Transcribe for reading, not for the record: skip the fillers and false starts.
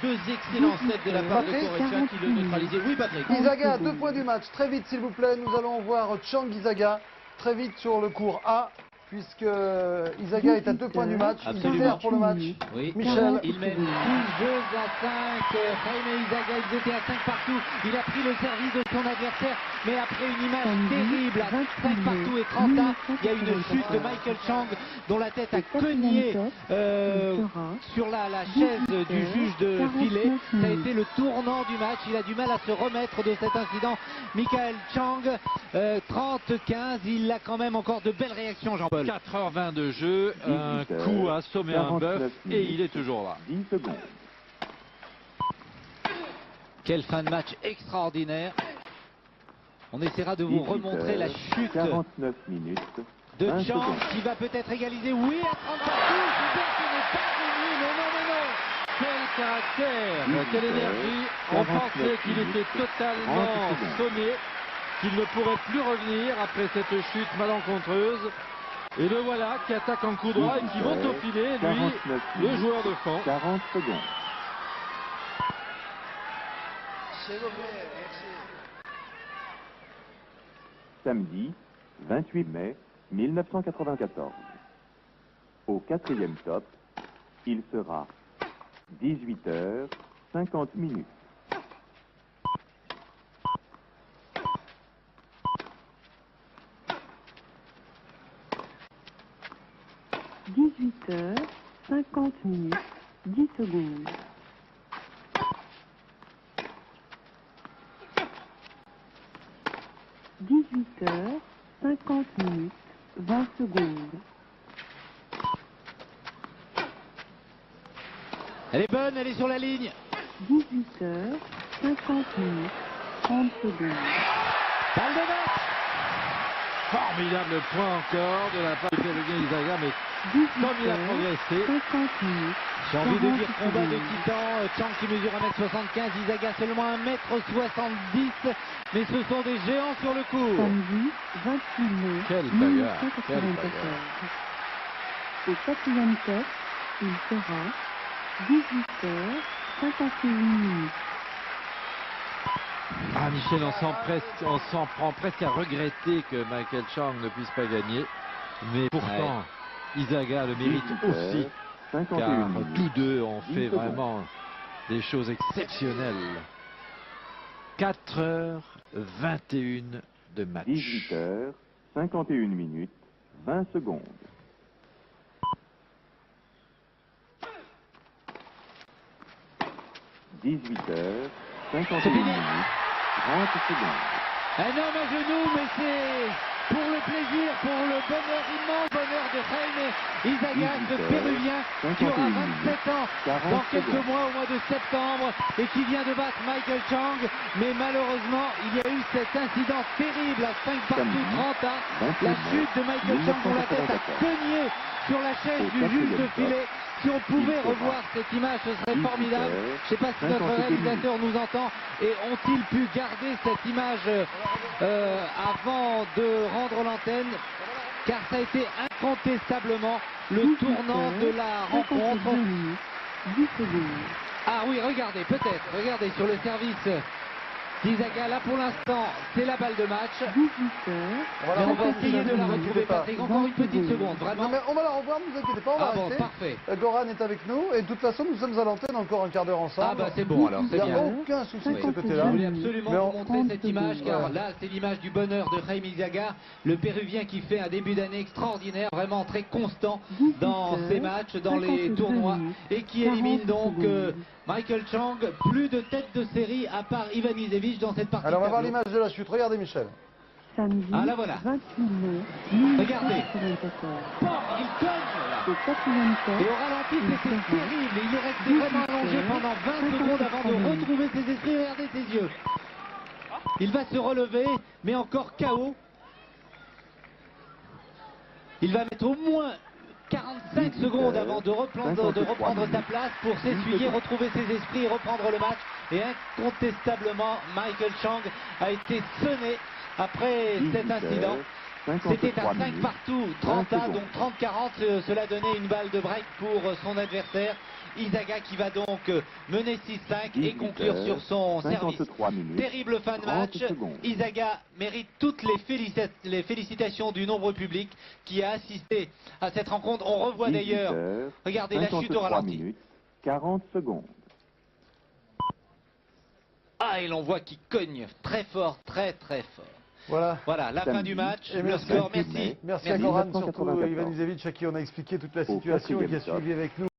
2 excellents sets de la part de Correia qui le neutralisait. Oui, Patrick. Izaga, 2 points du match. Très vite, s'il vous plaît, nous allons voir Chang Izaga très vite sur le cours A, puisque Izaga est à 2 points du match. Absolument. Il sert pour le match. Oui. Michel. Il mène 12 jeux à 5. Jaime Izaga, ils étaient à 5 partout. Il a pris le service de son adversaire, mais après une image terrible à 5 partout et 30 ans, il y a une chute de Michael Chang dont la tête a cogné sur la chaise du juge de filet. Ça a été le tournant du match. Il a du mal à se remettre de cet incident. Michael Chang, 30-15, il a quand même encore de belles réactions, Jean-Paul. 4h20 de jeu, un coup a assommé un bœuf et il est toujours là. 10 secondes. Quelle fin de match extraordinaire. On essaiera de vous remontrer la chute 49 minutes. de Chang qui va peut-être égaliser. Oui, à 30 partout. Super, ce n'est pas fini. Mais non, mais non. Quel caractère, quelle énergie. On pensait qu'il était totalement sonné, qu'il ne pourrait plus revenir après cette chute malencontreuse. Et le voilà qui attaque en coup droit et qui monte au filet, lui, le joueur de fond. 40 secondes. Samedi, 28 mai 1994. Au 4e top, il sera 18h50 minutes. Heures 50 minutes 10 secondes. Heures 50 minutes 20 secondes. Elle est bonne, elle est sur la ligne. 18h 50 minutes 30 secondes. Balle de match. Formidable point encore de la part de Péruvien Izaga, mais comme il a progressé, j'ai envie de dire combat de titan. Chang qui mesure 1m75, Izaga seulement 1m70, mais ce sont des géants sur le court. Samedi 28 mai quelle bagarre, 1994. Au 4e top, il sera 18h51 minutes. Ah Michel, on s'en prend presque à regretter que Michael Chang ne puisse pas gagner, mais pourtant Izaga le mérite aussi, car tous deux ont fait vraiment des choses exceptionnelles. 4h21 de match. 18h51 minutes 20 secondes. « 18h51 minutes 30 secondes. Un homme à genoux, mais c'est pour le plaisir, pour le bonheur, immense bonheur de Jaime Izaga, ce Péruvien qui aura 27 ans dans quelques mois, au mois de septembre, et qui vient de battre Michael Chang. Mais malheureusement, il y a eu cet incident terrible à 5 partout 30 ans, la chute de Michael Chang dont la tête a cogné sur la chaise du juge de filet. Si on pouvait revoir cette image, ce serait formidable. Je ne sais pas si notre réalisateur nous entend. Et ont-ils pu garder cette image avant de rendre l'antenne? Car ça a été incontestablement le tournant de la rencontre. Ah oui, regardez, peut-être. Regardez sur le service d'Izaga. Là, pour l'instant, c'est la balle de match. Mais on va essayer de la retrouver, Patrick. Encore une petite seconde, vraiment. Non, mais on va la revoir, ne vous inquiétez pas, on va rester. Parfait. Goran est avec nous, et de toute façon, nous sommes à l'antenne encore un quart d'heure ensemble. Ah bah c'est bon alors, c'est Il bien. n'y a aucun souci de ce côté-là. Je voulais absolument vous montrer cette image, car là, c'est l'image du bonheur de Jaime Izaga, le Péruvien qui fait un début d'année extraordinaire, vraiment très constant dans ses matchs, dans les tournois, et qui élimine donc Michael Chang, plus de tête de série à part Ivan Izevich dans cette partie. Alors on va voir l'image de la chute, regardez Michel. Samedi, ah là voilà. 28 mai, regardez. Bon, il cogne. Et au ralenti, c'était terrible. Il est resté vraiment allongé pendant 20 secondes avant de retrouver ses esprits. Regardez ses yeux. Il va se relever, mais encore KO. Il va mettre au moins 45 secondes avant de reprendre sa place pour s'essuyer, retrouver ses esprits et reprendre le match. Et incontestablement, Michael Chang a été sonné après cet incident. C'était 53 à 5 minutes, partout, 20 30 à, secondes. donc 30-40, cela donnait une balle de break pour son adversaire. Izaga qui va donc mener 6-5 et conclure sur son service. 53 minutes, Terrible fin de 30 match. secondes. Izaga mérite toutes les félicitations du nombre public qui a assisté à cette rencontre. On revoit d'ailleurs, 18 heures, regardez la chute au 53 ralenti. minutes, 40 secondes. Ah, et l'on voit qu'il cogne très fort, très très fort. Voilà. Voilà, la fin Samedi. du match, Et le merci. score, merci. Merci à Goran, surtout 1994. Ivanisevic, à qui on a expliqué toute la Au situation et qui a 4e suivi avec nous.